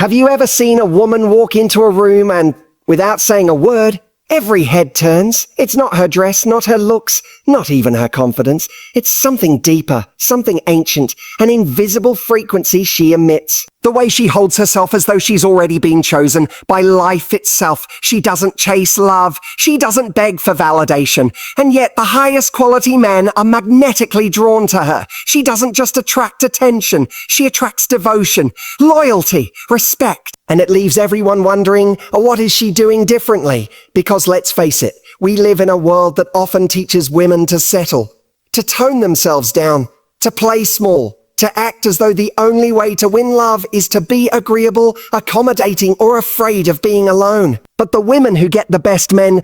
Have you ever seen a woman walk into a room and, without saying a word, every head turns? It's not her dress, not her looks, not even her confidence. It's something deeper, something ancient, an invisible frequency she emits. The way she holds herself as though she's already been chosen by life itself. She doesn't chase love. She doesn't beg for validation. And yet the highest quality men are magnetically drawn to her. She doesn't just attract attention. She attracts devotion, loyalty, respect. And it leaves everyone wondering, what is she doing differently? Because let's face it, we live in a world that often teaches women to settle, to tone themselves down, to play small, to act as though the only way to win love is to be agreeable, accommodating, or afraid of being alone. But the women who get the best men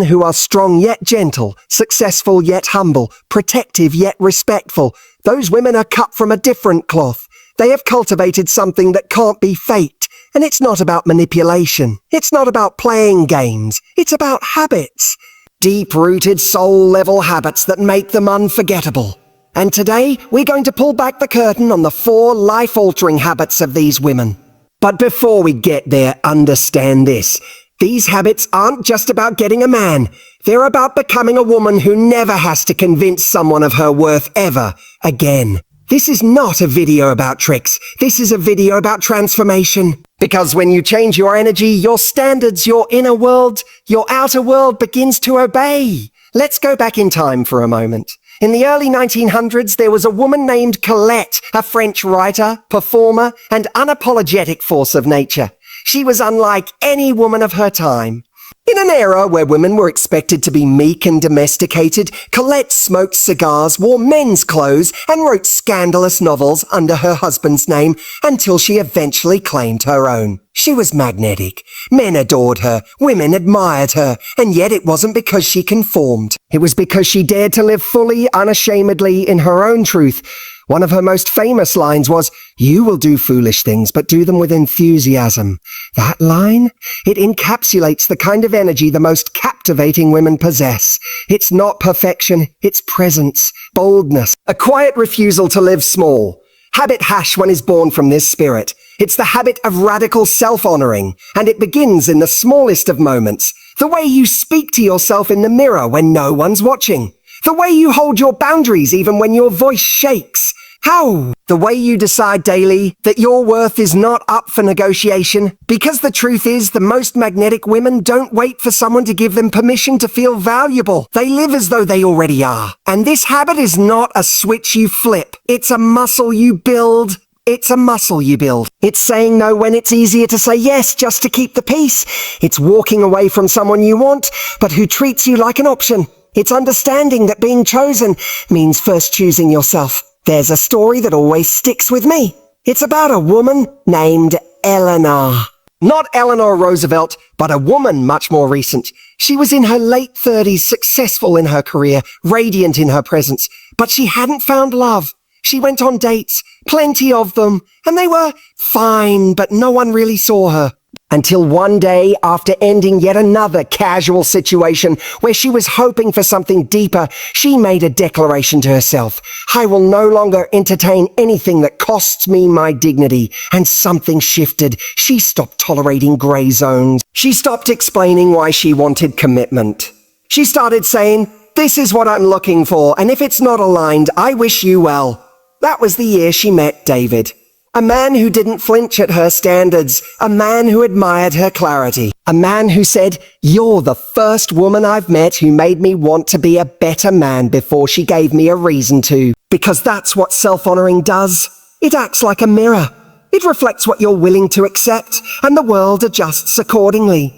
who are strong yet gentle, successful yet humble, protective yet respectful, those women are cut from a different cloth. They have cultivated something that can't be faked. And it's not about manipulation. It's not about playing games. It's about habits. Deep-rooted soul-level habits that make them unforgettable. And today, we're going to pull back the curtain on the 4 life-altering habits of these women. But before we get there, understand this. These habits aren't just about getting a man. They're about becoming a woman who never has to convince someone of her worth ever again. This is not a video about tricks. This is a video about transformation. Because when you change your energy, your standards, your inner world, your outer world begins to obey. Let's go back in time for a moment. In the early 1900s, there was a woman named Colette, a French writer, performer, and unapologetic force of nature. She was unlike any woman of her time. In an era where women were expected to be meek and domesticated, Colette smoked cigars, wore men's clothes, and wrote scandalous novels under her husband's name until she eventually claimed her own. She was magnetic. Men adored her, women admired her, and yet it wasn't because she conformed. It was because she dared to live fully, unashamedly in her own truth. One of her most famous lines was, "You will do foolish things, but do them with enthusiasm." That line? It encapsulates the kind of energy the most captivating women possess. It's not perfection, it's presence, boldness, a quiet refusal to live small. Habit #1 is born from this spirit. It's the habit of radical self-honoring, and it begins in the smallest of moments. The way you speak to yourself in the mirror when no one's watching. The way you hold your boundaries even when your voice shakes. How? The way you decide daily that your worth is not up for negotiation. Because the truth is, the most magnetic women don't wait for someone to give them permission to feel valuable. They live as though they already are. And this habit is not a switch you flip. It's a muscle you build. It's a muscle you build. It's saying no when it's easier to say yes just to keep the peace. It's walking away from someone you want, but who treats you like an option. It's understanding that being chosen means first choosing yourself. There's a story that always sticks with me. It's about a woman named Eleanor. Not Eleanor Roosevelt, but a woman much more recent. She was in her late 30s, successful in her career, radiant in her presence, but she hadn't found love. She went on dates, plenty of them, and they were fine, but no one really saw her. Until one day, after ending yet another casual situation where she was hoping for something deeper, she made a declaration to herself. I will no longer entertain anything that costs me my dignity. And something shifted. She stopped tolerating gray zones. She stopped explaining why she wanted commitment. She started saying, "This is what I'm looking for, and if it's not aligned, I wish you well." That was the year she met David. A man who didn't flinch at her standards. A man who admired her clarity. A man who said, "You're the first woman I've met who made me want to be a better man before she gave me a reason to." Because that's what self-honoring does. It acts like a mirror. It reflects what you're willing to accept, and the world adjusts accordingly.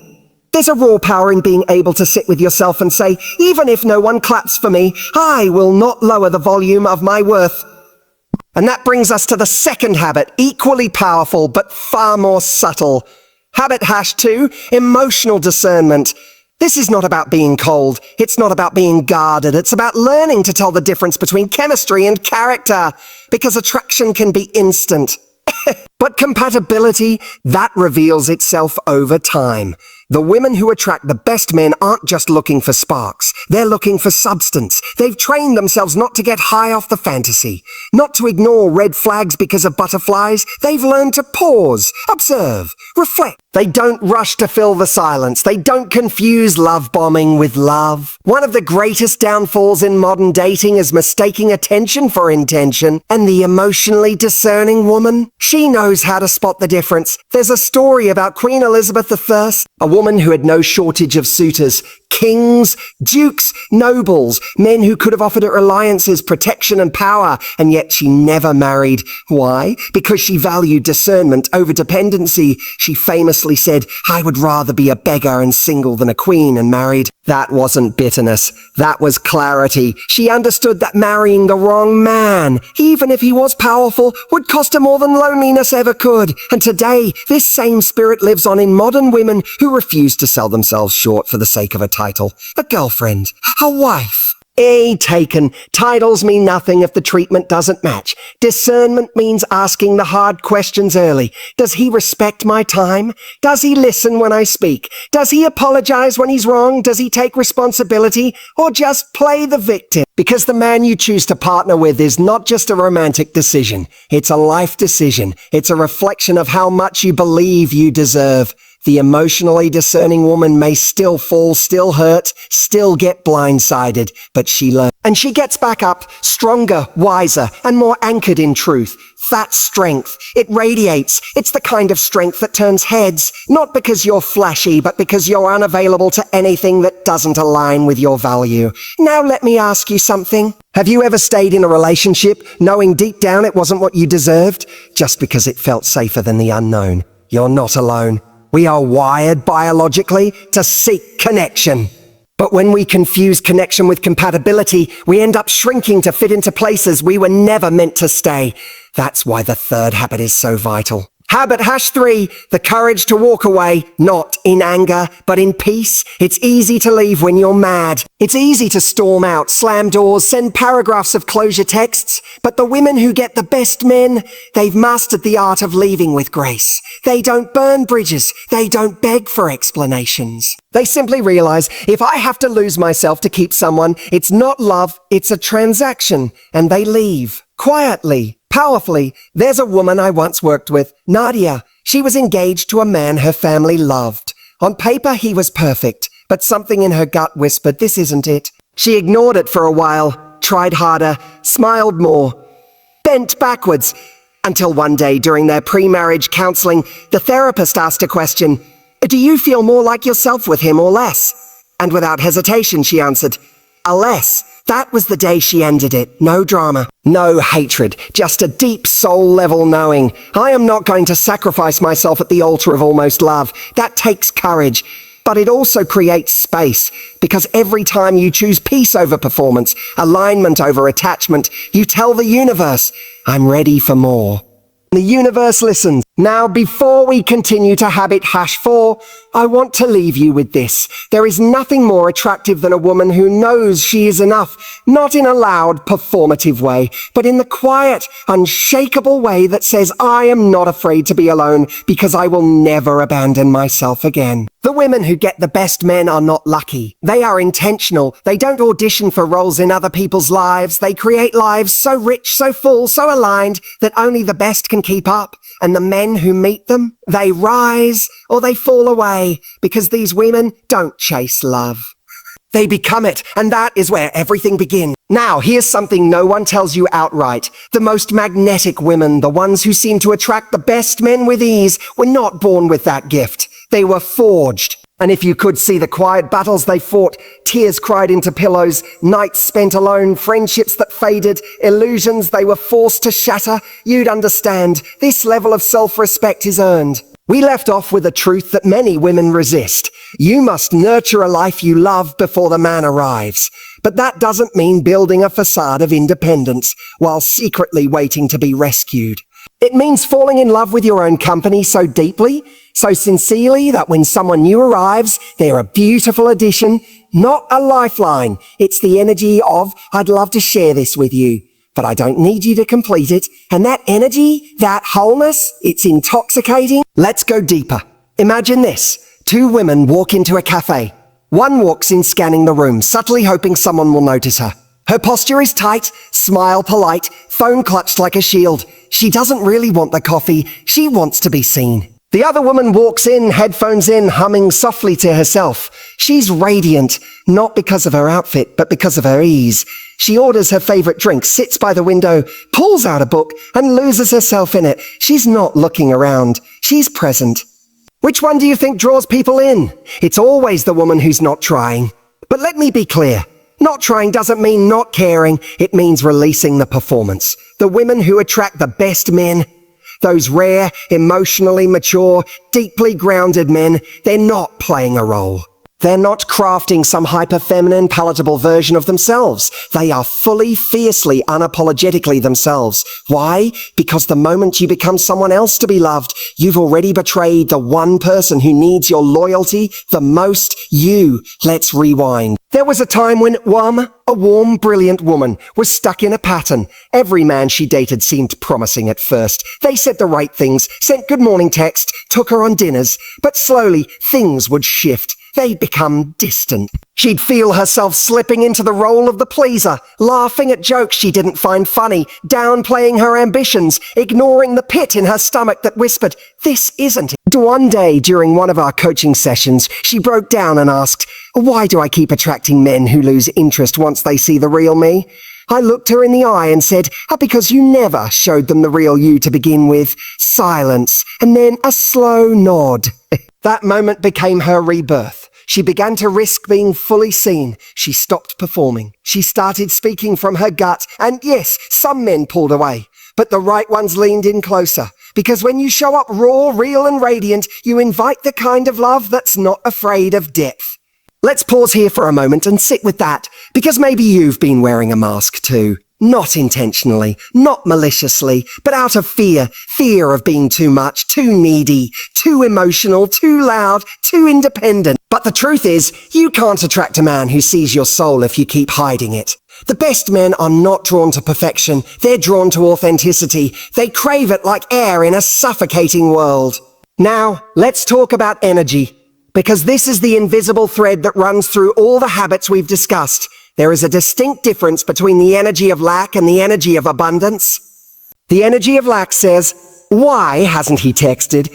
There's a raw power in being able to sit with yourself and say, even if no one claps for me, I will not lower the volume of my worth. And that brings us to the second habit, equally powerful but far more subtle. Habit #2, emotional discernment. This is not about being cold. It's not about being guarded. It's about learning to tell the difference between chemistry and character. Because attraction can be instant. But compatibility, that reveals itself over time. The women who attract the best men aren't just looking for sparks. They're looking for substance. They've trained themselves not to get high off the fantasy, not to ignore red flags because of butterflies. They've learned to pause, observe, reflect. They don't rush to fill the silence. They don't confuse love bombing with love. One of the greatest downfalls in modern dating is mistaking attention for intention. And the emotionally discerning woman, she knows how to spot the difference. There's a story about Queen Elizabeth I, a woman who had no shortage of suitors. Kings, dukes, nobles, men who could have offered her alliances, protection and power, and yet she never married. Why? Because she valued discernment over dependency. She famously said, "I would rather be a beggar and single than a queen and married." That wasn't bitterness. That was clarity. She understood that marrying the wrong man, even if he was powerful, would cost her more than loneliness ever could. And today, this same spirit lives on in modern women who refuse to sell themselves short for the sake of a title, a girlfriend, a wife. Taken. Titles mean nothing if the treatment doesn't match. Discernment means asking the hard questions early. Does he respect my time? Does he listen when I speak? Does he apologize when he's wrong? Does he take responsibility? Or just play the victim? Because the man you choose to partner with is not just a romantic decision. It's a life decision. It's a reflection of how much you believe you deserve. The emotionally discerning woman may still fall, still hurt, still get blindsided, but she learns. And she gets back up, stronger, wiser, and more anchored in truth. That's strength. It radiates. It's the kind of strength that turns heads, not because you're flashy, but because you're unavailable to anything that doesn't align with your value. Now let me ask you something. Have you ever stayed in a relationship knowing deep down it wasn't what you deserved, just because it felt safer than the unknown? You're not alone. We are wired biologically to seek connection. But when we confuse connection with compatibility, we end up shrinking to fit into places we were never meant to stay. That's why the third habit is so vital. Habit #3, the courage to walk away, not in anger, but in peace. It's easy to leave when you're mad. It's easy to storm out, slam doors, send paragraphs of closure texts. But the women who get the best men, they've mastered the art of leaving with grace. They don't burn bridges. They don't beg for explanations. They simply realize, if I have to lose myself to keep someone, it's not love, it's a transaction. And they leave. Quietly. Powerfully. There's a woman I once worked with, Nadia. She was engaged to a man her family loved. On paper, he was perfect, but something in her gut whispered, this isn't it. She ignored it for a while, tried harder, smiled more, bent backwards, until one day during their pre-marriage counseling, the therapist asked a question, do you feel more like yourself with him or less? And without hesitation, she answered, a less. That was the day she ended it. No drama. No hatred. Just a deep soul-level knowing. I am not going to sacrifice myself at the altar of almost love. That takes courage. But it also creates space. Because every time you choose peace over performance, alignment over attachment, you tell the universe, I'm ready for more. The universe listens. Now, before we continue to habit #4, I want to leave you with this. There is nothing more attractive than a woman who knows she is enough, not in a loud, performative way, but in the quiet, unshakable way that says, I am not afraid to be alone because I will never abandon myself again. The women who get the best men are not lucky. They are intentional. They don't audition for roles in other people's lives. They create lives so rich, so full, so aligned that only the best can keep up. And the men who meet them, they rise or they fall away because these women don't chase love. They become it, and that is where everything begins. Now, here's something no one tells you outright. The most magnetic women, the ones who seem to attract the best men with ease, were not born with that gift. They were forged. And if you could see the quiet battles they fought, tears cried into pillows, nights spent alone, friendships that faded, illusions they were forced to shatter, you'd understand this level of self-respect is earned. We left off with a truth that many women resist. You must nurture a life you love before the man arrives. But that doesn't mean building a facade of independence while secretly waiting to be rescued. It means falling in love with your own company so deeply, so sincerely that when someone new arrives, they're a beautiful addition, not a lifeline. It's the energy of, I'd love to share this with you, but I don't need you to complete it. And that energy, that wholeness, it's intoxicating. Let's go deeper. Imagine this. Two women walk into a cafe. One walks in scanning the room, subtly hoping someone will notice her. Her posture is tight, smile polite, phone clutched like a shield. She doesn't really want the coffee, she wants to be seen. The other woman walks in, headphones in, humming softly to herself. She's radiant, not because of her outfit, but because of her ease. She orders her favorite drink, sits by the window, pulls out a book, and loses herself in it. She's not looking around. She's present. Which one do you think draws people in? It's always the woman who's not trying. But let me be clear. Not trying doesn't mean not caring. It means releasing the performance. The women who attract the best men, those rare, emotionally mature, deeply grounded men, they're not playing a role. They're not crafting some hyper-feminine, palatable version of themselves. They are fully, fiercely, unapologetically themselves. Why? Because the moment you become someone else to be loved, you've already betrayed the one person who needs your loyalty the most, you. Let's rewind. There was a time when a warm, brilliant woman was stuck in a pattern. Every man she dated seemed promising at first. They said the right things, sent good morning texts, took her on dinners. But slowly, things would shift. They'd become distant. She'd feel herself slipping into the role of the pleaser, laughing at jokes she didn't find funny, downplaying her ambitions, ignoring the pit in her stomach that whispered, "This isn't it." One day during one of our coaching sessions, she broke down and asked, "Why do I keep attracting men who lose interest once they see the real me?" I looked her in the eye and said, "Because you never showed them the real you to begin with." Silence, and then a slow nod. That moment became her rebirth. She began to risk being fully seen. She stopped performing. She started speaking from her gut, and yes, some men pulled away, but the right ones leaned in closer. Because when you show up raw, real, and radiant, you invite the kind of love that's not afraid of depth. Let's pause here for a moment and sit with that, because maybe you've been wearing a mask too. Not intentionally, not maliciously, but out of fear. Fear of being too much, too needy, too emotional, too loud, too independent. But the truth is, you can't attract a man who sees your soul if you keep hiding it. The best men are not drawn to perfection. They're drawn to authenticity. They crave it like air in a suffocating world. Now, let's talk about energy. Because this is the invisible thread that runs through all the habits we've discussed. There is a distinct difference between the energy of lack and the energy of abundance. The energy of lack says, "Why hasn't he texted?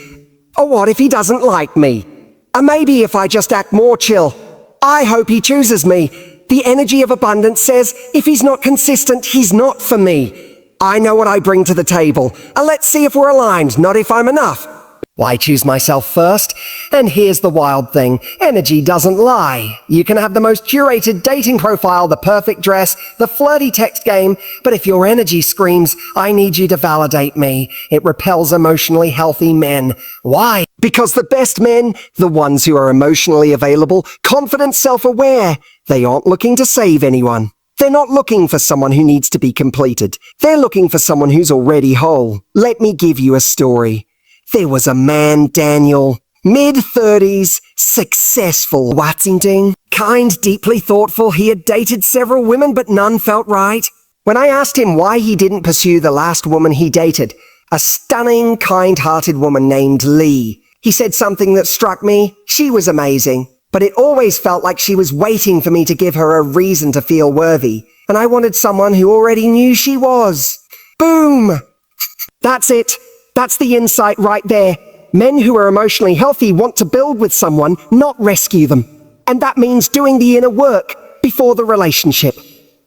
Or what if he doesn't like me? Or maybe if I just act more chill. I hope he chooses me." The energy of abundance says, "If he's not consistent, he's not for me. I know what I bring to the table, and let's see if we're aligned, not if I'm enough." Why choose myself first? And here's the wild thing. Energy doesn't lie. You can have the most curated dating profile, the perfect dress, the flirty text game, but if your energy screams, "I need you to validate me," it repels emotionally healthy men. Why? Because the best men, the ones who are emotionally available, confident, self-aware, they aren't looking to save anyone. They're not looking for someone who needs to be completed. They're looking for someone who's already whole. Let me give you a story. There was a man, Daniel, mid-30s, successful, Wattington, kind, deeply thoughtful. He had dated several women, but none felt right. When I asked him why he didn't pursue the last woman he dated, a stunning, kind-hearted woman named Lee, he said something that struck me. She was amazing, but it always felt like she was waiting for me to give her a reason to feel worthy, and I wanted someone who already knew she was. Boom! That's it. That's the insight right there. Men who are emotionally healthy want to build with someone, not rescue them. And that means doing the inner work before the relationship.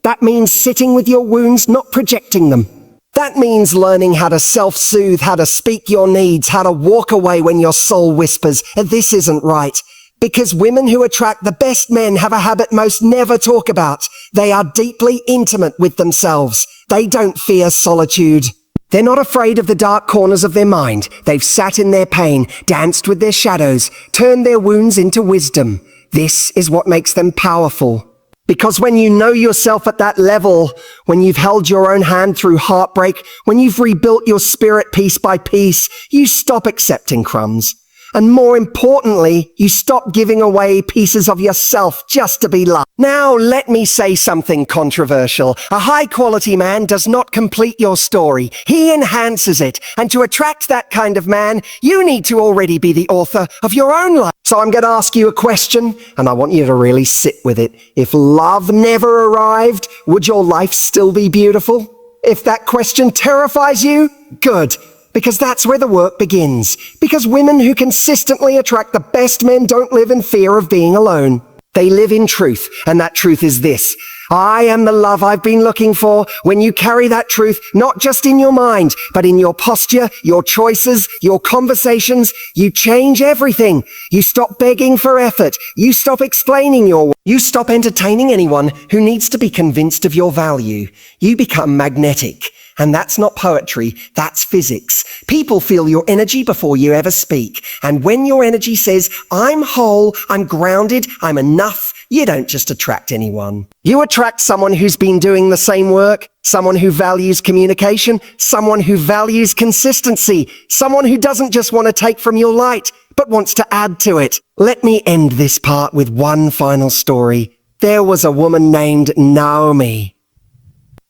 That means sitting with your wounds, not projecting them. That means learning how to self-soothe, how to speak your needs, how to walk away when your soul whispers, "This isn't right." Because women who attract the best men have a habit most never talk about. They are deeply intimate with themselves. They don't fear solitude. They're not afraid of the dark corners of their mind. They've sat in their pain, danced with their shadows, turned their wounds into wisdom. This is what makes them powerful. Because when you know yourself at that level, when you've held your own hand through heartbreak, when you've rebuilt your spirit piece by piece, you stop accepting crumbs. And more importantly, you stop giving away pieces of yourself just to be loved. Now, let me say something controversial. A high-quality man does not complete your story. He enhances it. And to attract that kind of man, you need to already be the author of your own life. So I'm going to ask you a question, and I want you to really sit with it. If love never arrived, would your life still be beautiful? If that question terrifies you, good. Because that's where the work begins. Because women who consistently attract the best men don't live in fear of being alone. They live in truth, and that truth is this. I am the love I've been looking for. When you carry that truth, not just in your mind, but in your posture, your choices, your conversations, you change everything. You stop begging for effort. You stop explaining you stop entertaining anyone who needs to be convinced of your value. You become magnetic. And that's not poetry, that's physics. People feel your energy before you ever speak. And when your energy says, I'm whole, I'm grounded, I'm enough, you don't just attract anyone. You attract someone who's been doing the same work, someone who values communication, someone who values consistency, someone who doesn't just want to take from your light, but wants to add to it. Let me end this part with one final story. There was a woman named Naomi.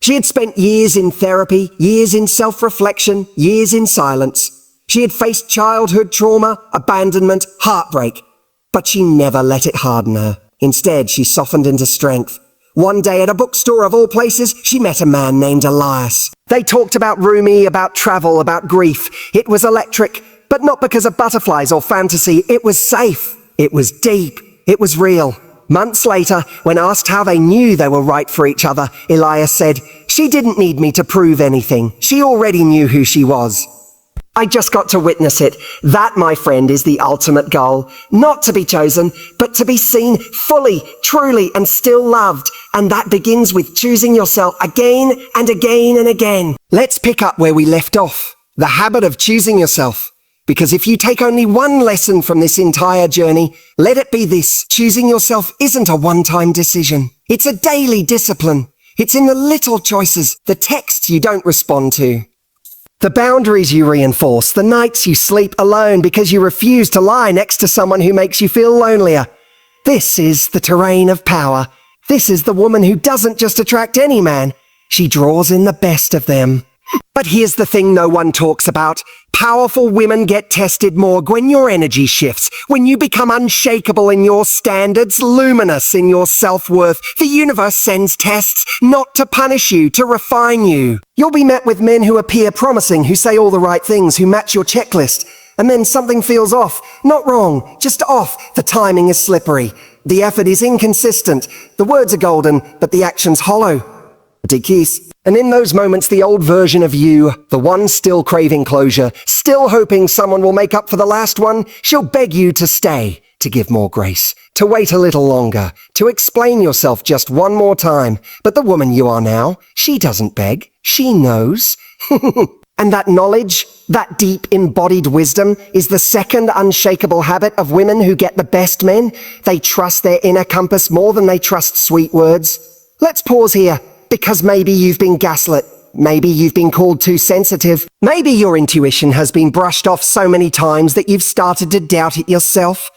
She had spent years in therapy, years in self-reflection, years in silence. She had faced childhood trauma, abandonment, heartbreak, but she never let it harden her. Instead, she softened into strength. One day at a bookstore of all places, she met a man named Elias. They talked about Rumi, about travel, about grief. It was electric, but not because of butterflies or fantasy. It was safe. It was deep. It was real. Months later, when asked how they knew they were right for each other, Elias said, "She didn't need me to prove anything. She already knew who she was. I just got to witness it. That, my friend, is the ultimate goal. Not to be chosen, but to be seen fully, truly, and still loved. And that begins with choosing yourself again and again and again." Let's pick up where we left off. The habit of choosing yourself. Because if you take only one lesson from this entire journey, let it be this. Choosing yourself isn't a one-time decision. It's a daily discipline. It's in the little choices, the texts you don't respond to, the boundaries you reinforce, the nights you sleep alone because you refuse to lie next to someone who makes you feel lonelier. This is the terrain of power. This is the woman who doesn't just attract any man. She draws in the best of them. But here's the thing no one talks about. Powerful women get tested more when your energy shifts, when you become unshakable in your standards, luminous in your self-worth. The universe sends tests not to punish you, to refine you. You'll be met with men who appear promising, who say all the right things, who match your checklist. And then something feels off. Not wrong, just off. The timing is slippery. The effort is inconsistent. The words are golden, but the action's hollow. And in those moments, the old version of you, the one still craving closure, still hoping someone will make up for the last one, she'll beg you to stay, to give more grace, to wait a little longer, to explain yourself just one more time. But the woman you are now, she doesn't beg, she knows. And that knowledge, that deep embodied wisdom, is the second unshakable habit of women who get the best men. They trust their inner compass more than they trust sweet words. Let's pause here. Because maybe you've been gaslit. Maybe you've been called too sensitive. Maybe your intuition has been brushed off so many times that you've started to doubt it yourself.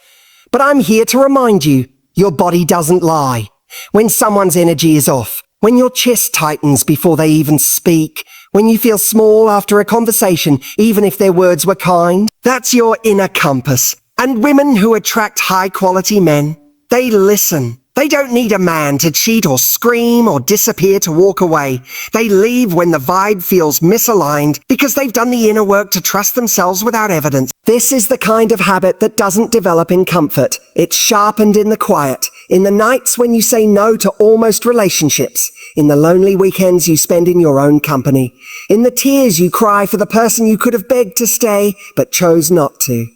But I'm here to remind you, your body doesn't lie. When someone's energy is off, when your chest tightens before they even speak, when you feel small after a conversation, even if their words were kind, that's your inner compass. And women who attract high-quality men, they listen. They don't need a man to cheat or scream or disappear to walk away. They leave when the vibe feels misaligned because they've done the inner work to trust themselves without evidence. This is the kind of habit that doesn't develop in comfort. It's sharpened in the quiet, in the nights when you say no to almost relationships, in the lonely weekends you spend in your own company, in the tears you cry for the person you could have begged to stay but chose not to.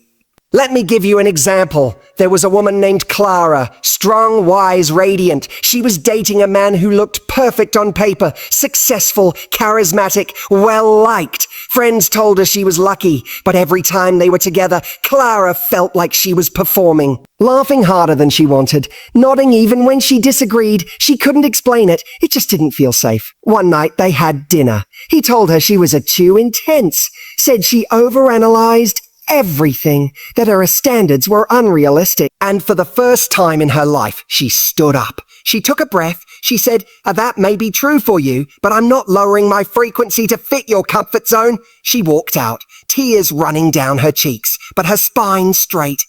Let me give you an example. There was a woman named Clara, strong, wise, radiant. She was dating a man who looked perfect on paper, successful, charismatic, well-liked. Friends told her she was lucky, but every time they were together, Clara felt like she was performing, laughing harder than she wanted, nodding even when she disagreed. She couldn't explain it. It just didn't feel safe. One night they had dinner. He told her she was too intense, said she overanalyzed everything, that her standards were unrealistic. And for the first time in her life, she stood up. She took a breath. She said, that may be true for you, but I'm not lowering my frequency to fit your comfort zone. She walked out, tears running down her cheeks, but her spine straight.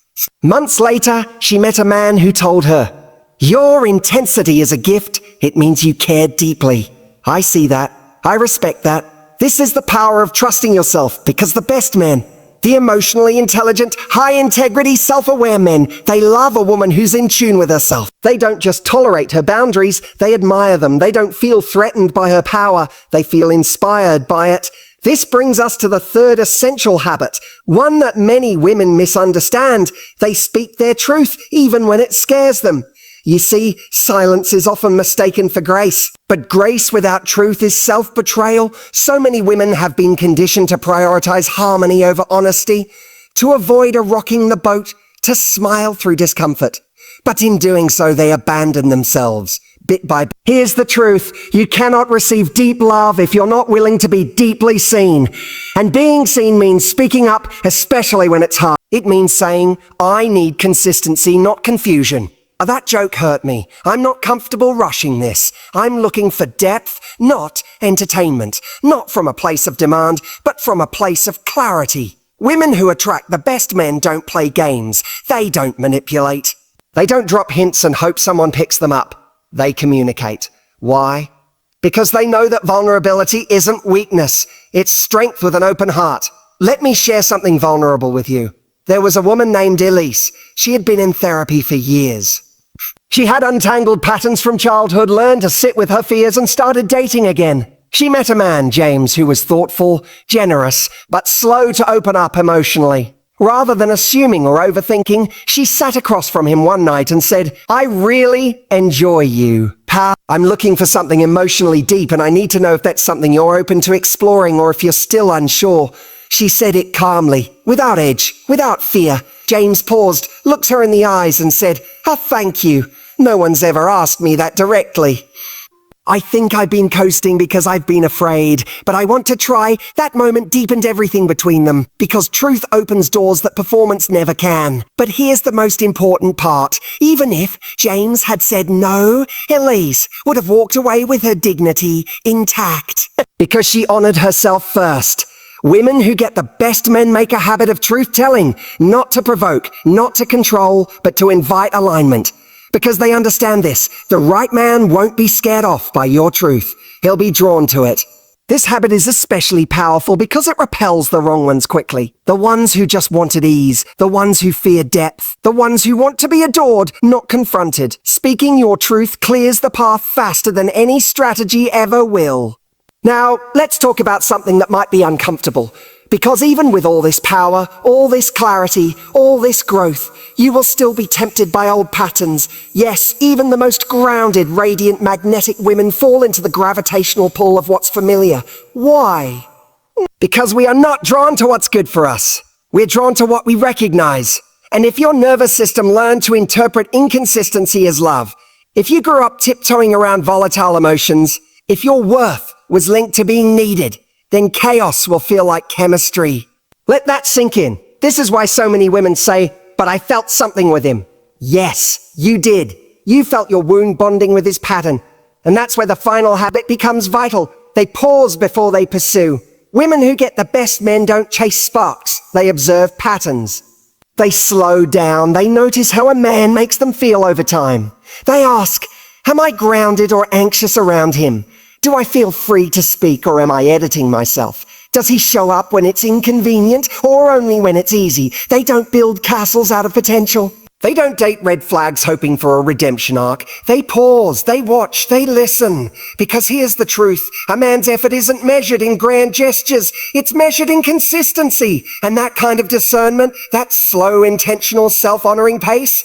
Months later, she met a man who told her, your intensity is a gift. It means you care deeply. I see that. I respect that. This is the power of trusting yourself, because the best men, the emotionally intelligent, high-integrity, self-aware men, they love a woman who's in tune with herself. They don't just tolerate her boundaries, they admire them. They don't feel threatened by her power, they feel inspired by it. This brings us to the third essential habit, one that many women misunderstand. They speak their truth, even when it scares them. You see, silence is often mistaken for grace, but grace without truth is self-betrayal. So many women have been conditioned to prioritize harmony over honesty, to avoid a rocking the boat, to smile through discomfort. But in doing so, they abandon themselves, bit by bit. Here's the truth. You cannot receive deep love if you're not willing to be deeply seen. And being seen means speaking up, especially when it's hard. It means saying, I need consistency, not confusion. That joke hurt me. I'm not comfortable rushing this. I'm looking for depth, not entertainment. Not from a place of demand, but from a place of clarity. Women who attract the best men don't play games. They don't manipulate. They don't drop hints and hope someone picks them up. They communicate. Why? Because they know that vulnerability isn't weakness. It's strength with an open heart. Let me share something vulnerable with you. There was a woman named Elise. She had been in therapy for years. She had untangled patterns from childhood, learned to sit with her fears, and started dating again. She met a man, James, who was thoughtful, generous, but slow to open up emotionally. Rather than assuming or overthinking, she sat across from him one night and said, I really enjoy you, pal. I'm looking for something emotionally deep, and I need to know if that's something you're open to exploring or if you're still unsure. She said it calmly, without edge, without fear. James paused, looked her in the eyes and said, thank you. No one's ever asked me that directly. I think I've been coasting because I've been afraid, but I want to try. That moment deepened everything between them, because truth opens doors that performance never can. But here's the most important part. Even if James had said no, Elise would have walked away with her dignity intact. Because she honored herself first. Women who get the best men make a habit of truth-telling, not to provoke, not to control, but to invite alignment. Because they understand this, the right man won't be scared off by your truth. He'll be drawn to it. This habit is especially powerful because it repels the wrong ones quickly. The ones who just wanted ease, the ones who fear depth, the ones who want to be adored, not confronted. Speaking your truth clears the path faster than any strategy ever will. Now, let's talk about something that might be uncomfortable. Because even with all this power, all this clarity, all this growth, you will still be tempted by old patterns. Yes, even the most grounded, radiant, magnetic women fall into the gravitational pull of what's familiar. Why? Because we are not drawn to what's good for us. We're drawn to what we recognize. And if your nervous system learned to interpret inconsistency as love, if you grew up tiptoeing around volatile emotions, if your worth was linked to being needed, then chaos will feel like chemistry. Let that sink in. This is why so many women say, but I felt something with him. Yes, you did. You felt your wound bonding with his pattern. And that's where the final habit becomes vital. They pause before they pursue. Women who get the best men don't chase sparks. They observe patterns. They slow down. They notice how a man makes them feel over time. They ask, am I grounded or anxious around him? Do I feel free to speak, or am I editing myself? Does he show up when it's inconvenient or only when it's easy? They don't build castles out of potential. They don't date red flags hoping for a redemption arc. They pause, they watch, they listen. Because here's the truth. A man's effort isn't measured in grand gestures. It's measured in consistency. And that kind of discernment, that slow, intentional, self-honoring pace,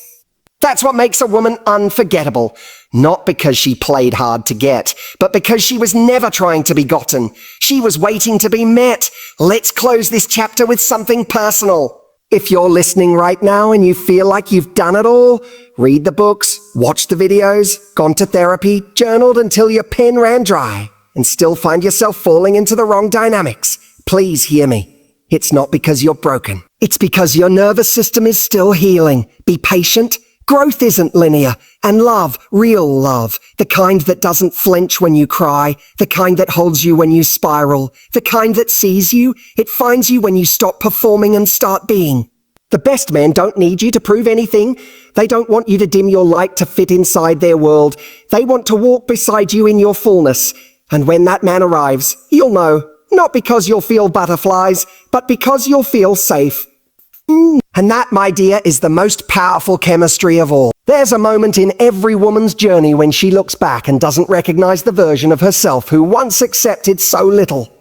that's what makes a woman unforgettable. Not because she played hard to get, but because she was never trying to be gotten. She was waiting to be met. Let's close this chapter with something personal. If you're listening right now and you feel like you've done it all, read the books, watched the videos, gone to therapy, journaled until your pen ran dry, and still find yourself falling into the wrong dynamics, please hear me. It's not because you're broken. It's because your nervous system is still healing. Be patient. Growth isn't linear. And love, real love, the kind that doesn't flinch when you cry, the kind that holds you when you spiral, the kind that sees you, it finds you when you stop performing and start being. The best men don't need you to prove anything. They don't want you to dim your light to fit inside their world. They want to walk beside you in your fullness. And when that man arrives, you'll know, not because you'll feel butterflies, but because you'll feel safe. And that, my dear, is the most powerful chemistry of all. There's a moment in every woman's journey when she looks back and doesn't recognize the version of herself who once accepted so little.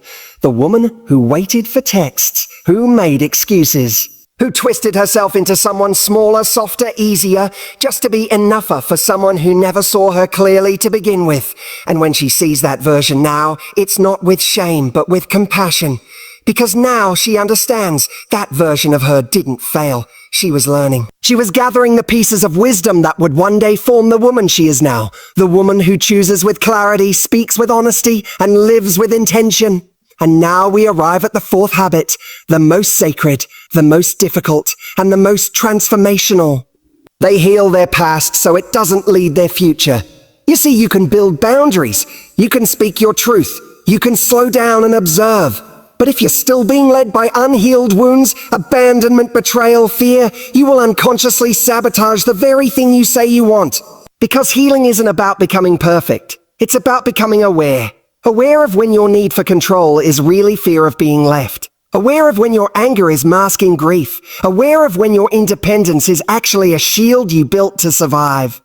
The woman who waited for texts, who made excuses, who twisted herself into someone smaller, softer, easier, just to be enougher for someone who never saw her clearly to begin with. And when she sees that version now, it's not with shame, but with compassion. Because now she understands that version of her didn't fail. She was learning. She was gathering the pieces of wisdom that would one day form the woman she is now. The woman who chooses with clarity, speaks with honesty, and lives with intention. And now we arrive at the fourth habit, the most sacred, the most difficult, and the most transformational. They heal their past so it doesn't lead their future. You see, you can build boundaries. You can speak your truth. You can slow down and observe. But if you're still being led by unhealed wounds, abandonment, betrayal, fear, you will unconsciously sabotage the very thing you say you want. Because healing isn't about becoming perfect. It's about becoming aware. Aware of when your need for control is really fear of being left. Aware of when your anger is masking grief. Aware of when your independence is actually a shield you built to survive.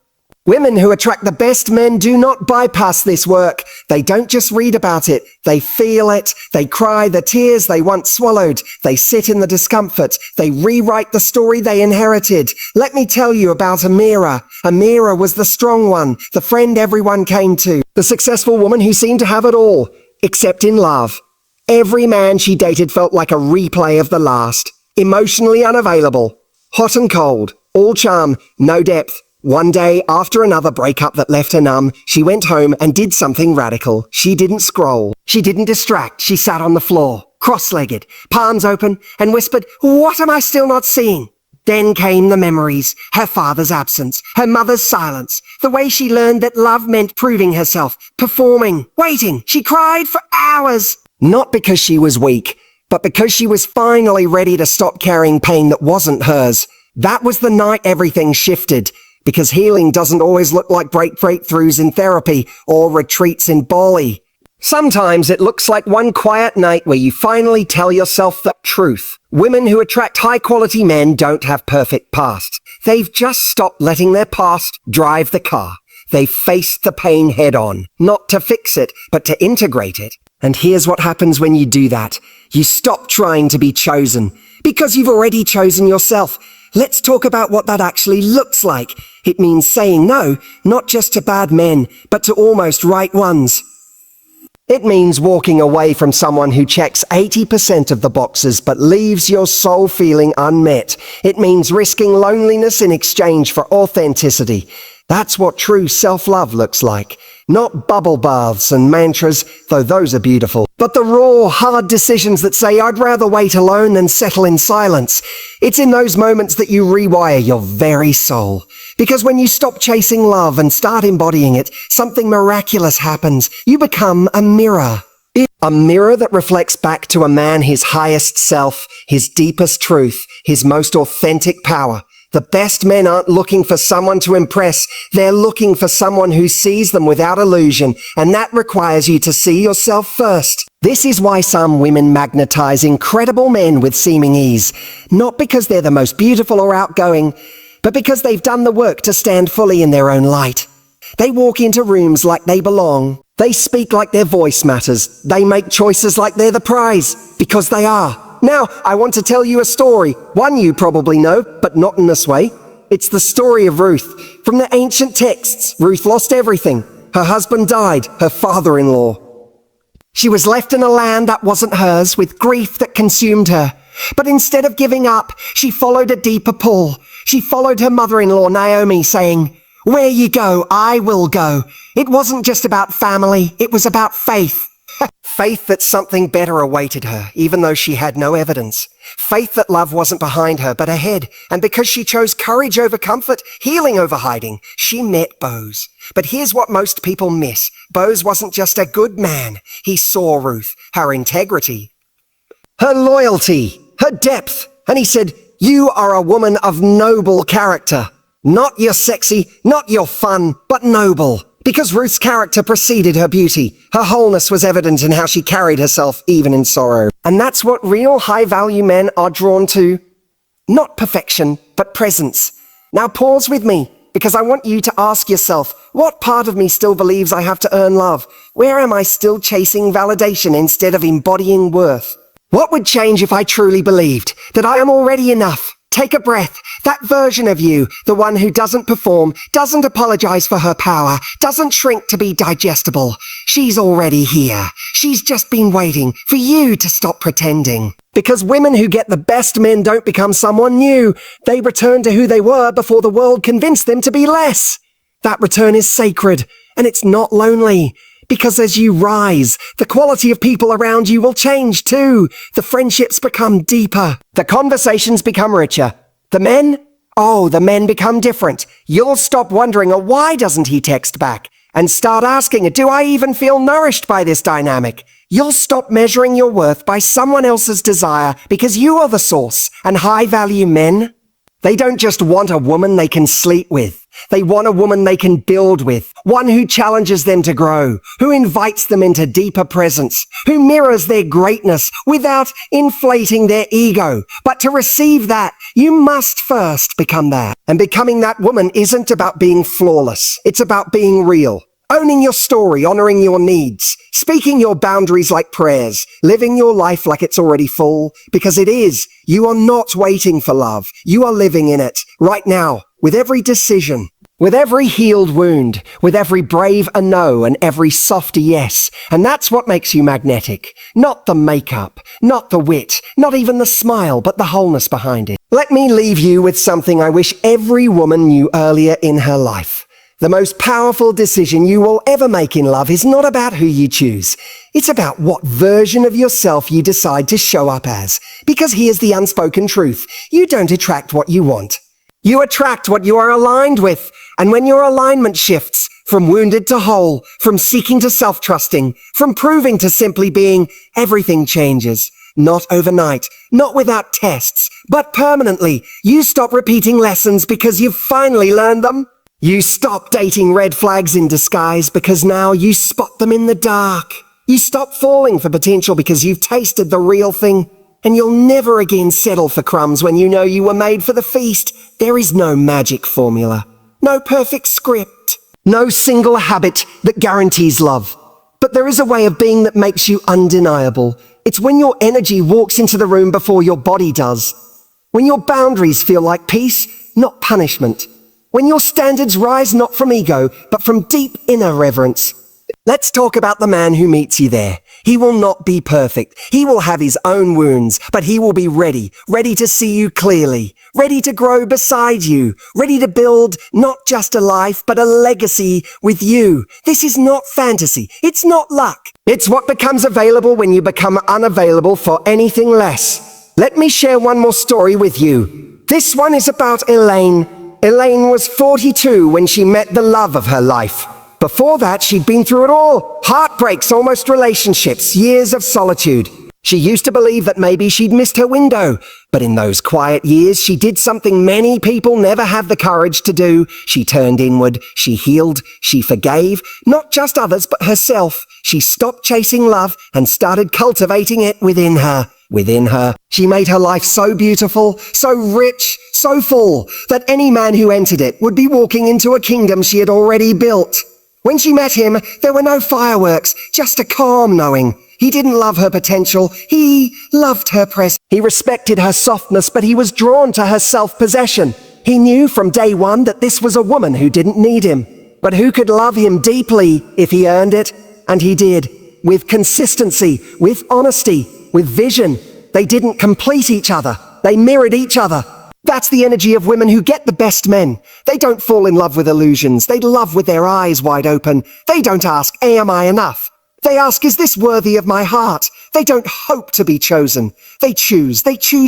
Women who attract the best men do not bypass this work. They don't just read about it. They feel it. They cry the tears they once swallowed. They sit in the discomfort. They rewrite the story they inherited. Let me tell you about Amira. Amira was the strong one, the friend everyone came to, the successful woman who seemed to have it all, except in love. Every man she dated felt like a replay of the last. Emotionally unavailable. Hot and cold. All charm, no depth. One day, after another breakup that left her numb, she went home and did something radical. She didn't scroll. She didn't distract. She sat on the floor, cross-legged, palms open, and whispered, "What am I still not seeing?" Then came the memories, her father's absence, her mother's silence, the way she learned that love meant proving herself, performing, waiting. She cried for hours. Not because she was weak, but because she was finally ready to stop carrying pain that wasn't hers. That was the night everything shifted. Because healing doesn't always look like breakthroughs in therapy or retreats in Bali. Sometimes it looks like one quiet night where you finally tell yourself the truth. Women who attract high-quality men don't have perfect pasts. They've just stopped letting their past drive the car. They've faced the pain head-on, not to fix it, but to integrate it. And here's what happens when you do that. You stop trying to be chosen, because you've already chosen yourself. Let's talk about what that actually looks like. It means saying no, not just to bad men, but to almost right ones. It means walking away from someone who checks 80% of the boxes but leaves your soul feeling unmet. It means risking loneliness in exchange for authenticity. That's what true self-love looks like. Not bubble baths and mantras, though those are beautiful, but the raw, hard decisions that say, "I'd rather wait alone than settle in silence." It's in those moments that you rewire your very soul. Because when you stop chasing love and start embodying it, something miraculous happens. You become a mirror. A mirror that reflects back to a man his highest self, his deepest truth, his most authentic power. The best men aren't looking for someone to impress. They're looking for someone who sees them without illusion, and that requires you to see yourself first. This is why some women magnetize incredible men with seeming ease. Not because they're the most beautiful or outgoing, but because they've done the work to stand fully in their own light. They walk into rooms like they belong. They speak like their voice matters. They make choices like they're the prize, because they are. Now, I want to tell you a story, one you probably know, but not in this way. It's the story of Ruth. From the ancient texts, Ruth lost everything. Her husband died, her father-in-law. She was left in a land that wasn't hers, with grief that consumed her. But instead of giving up, she followed a deeper pull. She followed her mother-in-law, Naomi, saying, "Where you go, I will go." It wasn't just about family, it was about faith. Faith that something better awaited her, even though she had no evidence. Faith that love wasn't behind her, but ahead. And because she chose courage over comfort, healing over hiding, she met Bose. But here's what most people miss. Bose wasn't just a good man. He saw Ruth, her integrity, her loyalty, her depth. And he said, "You are a woman of noble character. Not your sexy, not your fun, but noble." Because Ruth's character preceded her beauty. Her wholeness was evident in how she carried herself, even in sorrow. And that's what real high-value men are drawn to. Not perfection, but presence. Now pause with me, because I want you to ask yourself, what part of me still believes I have to earn love? Where am I still chasing validation instead of embodying worth? What would change if I truly believed that I am already enough? Take a breath. That version of you, the one who doesn't perform, doesn't apologize for her power, doesn't shrink to be digestible. She's already here. She's just been waiting for you to stop pretending. Because women who get the best men don't become someone new. They return to who they were before the world convinced them to be less. That return is sacred, and it's not lonely. Because as you rise, the quality of people around you will change too. The friendships become deeper. The conversations become richer. The men? Oh, the men become different. You'll stop wondering, why doesn't he text back? And start asking, do I even feel nourished by this dynamic? You'll stop measuring your worth by someone else's desire because you are the source. And high-value men? They don't just want a woman they can sleep with. They want a woman they can build with, one who challenges them to grow, who invites them into deeper presence, who mirrors their greatness without inflating their ego. But to receive that, you must first become that. And becoming that woman isn't about being flawless. It's about being real. Owning your story, honoring your needs, speaking your boundaries like prayers, living your life like it's already full, because it is. You are not waiting for love. You are living in it, right now, with every decision, with every healed wound, with every brave a no and every soft a yes. And that's what makes you magnetic. Not the makeup, not the wit, not even the smile, but the wholeness behind it. Let me leave you with something I wish every woman knew earlier in her life. The most powerful decision you will ever make in love is not about who you choose. It's about what version of yourself you decide to show up as. Because here's the unspoken truth. You don't attract what you want. You attract what you are aligned with. And when your alignment shifts from wounded to whole, from seeking to self-trusting, from proving to simply being, everything changes. Not overnight, not without tests, but permanently. You stop repeating lessons because you've finally learned them. You stop dating red flags in disguise because now you spot them in the dark. You stop falling for potential because you've tasted the real thing. And you'll never again settle for crumbs when you know you were made for the feast. There is no magic formula. No perfect script. No single habit that guarantees love. But there is a way of being that makes you undeniable. It's when your energy walks into the room before your body does. When your boundaries feel like peace, not punishment. When your standards rise not from ego, but from deep inner reverence. Let's talk about the man who meets you there. He will not be perfect. He will have his own wounds, but he will be ready to see you clearly, ready to grow beside you, ready to build not just a life, but a legacy with you. This is not fantasy. It's not luck. It's what becomes available when you become unavailable for anything less. Let me share one more story with you. This one is about Elaine. Elaine was 42 when she met the love of her life. Before that, she'd been through it all. Heartbreaks, almost relationships, years of solitude. She used to believe that maybe she'd missed her window. But in those quiet years, she did something many people never have the courage to do. She turned inward, she healed, she forgave, not just others, but herself. She stopped chasing love and started cultivating it within her. Within her, she made her life so beautiful, so rich, so full, that any man who entered it would be walking into a kingdom she had already built. When she met him, there were no fireworks, just a calm knowing. He didn't love her potential, he loved her presence. He respected her softness, but he was drawn to her self-possession. He knew from day one that this was a woman who didn't need him, but who could love him deeply if he earned it. And he did, with consistency, with honesty, with vision. They didn't complete each other. They mirrored each other. That's the energy of women who get the best men. They don't fall in love with illusions. They love with their eyes wide open. They don't ask, am I enough? They ask, is this worthy of my heart? They don't hope to be chosen. They choose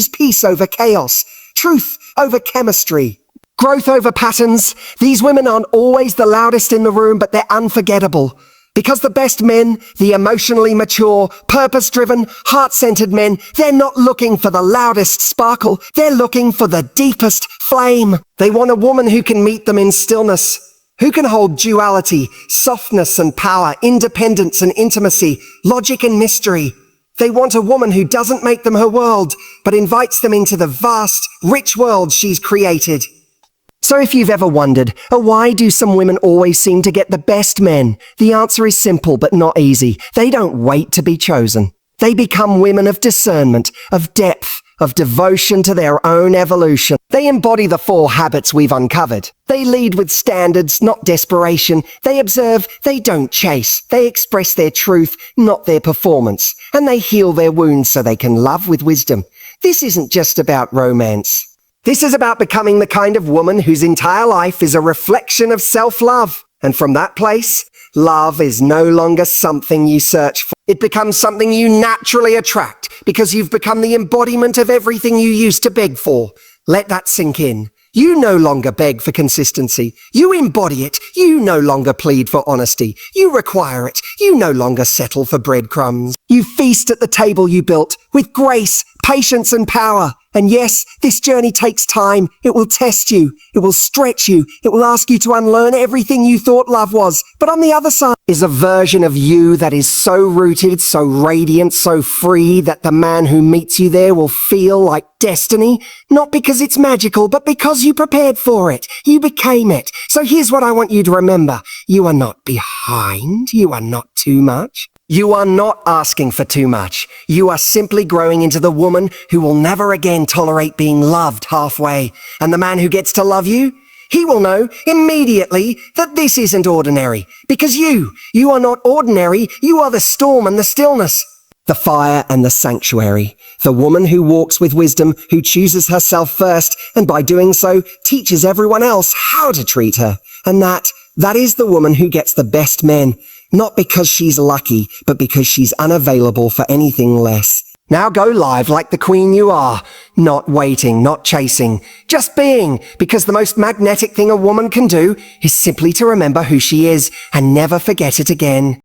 peace over chaos, truth over chemistry, growth over patterns. These women aren't always the loudest in the room, but they're unforgettable. Because the best men, the emotionally mature, purpose-driven, heart-centered men, they're not looking for the loudest sparkle. They're looking for the deepest flame. They want a woman who can meet them in stillness, who can hold duality, softness and power, independence and intimacy, logic and mystery. They want a woman who doesn't make them her world, but invites them into the vast, rich world she's created. So if you've ever wondered, why do some women always seem to get the best men? The answer is simple but not easy. They don't wait to be chosen. They become women of discernment, of depth, of devotion to their own evolution. They embody the 4 habits we've uncovered. They lead with standards, not desperation. They observe, they don't chase. They express their truth, not their performance. And they heal their wounds so they can love with wisdom. This isn't just about romance. This is about becoming the kind of woman whose entire life is a reflection of self-love. And from that place, love is no longer something you search for. It becomes something you naturally attract because you've become the embodiment of everything you used to beg for. Let that sink in. You no longer beg for consistency. You embody it. You no longer plead for honesty. You require it. You no longer settle for breadcrumbs. You feast at the table you built with grace, patience and power. And yes, this journey takes time. It will test you. It will stretch you. It will ask you to unlearn everything you thought love was. But on the other side is a version of you that is so rooted, so radiant, so free that the man who meets you there will feel like destiny. Not because it's magical, but because you prepared for it. You became it. So here's what I want you to remember. You are not behind. You are not too much. You are not asking for too much. You are simply growing into the woman who will never again tolerate being loved halfway. And the man who gets to love you, he will know immediately that this isn't ordinary. Because you are not ordinary. You are the storm and the stillness, the fire and the sanctuary. The woman who walks with wisdom, who chooses herself first, and by doing so, teaches everyone else how to treat her. And that is the woman who gets the best men. Not because she's lucky, but because she's unavailable for anything less. Now go live like the queen you are. Not waiting, not chasing, just being. Because the most magnetic thing a woman can do is simply to remember who she is and never forget it again.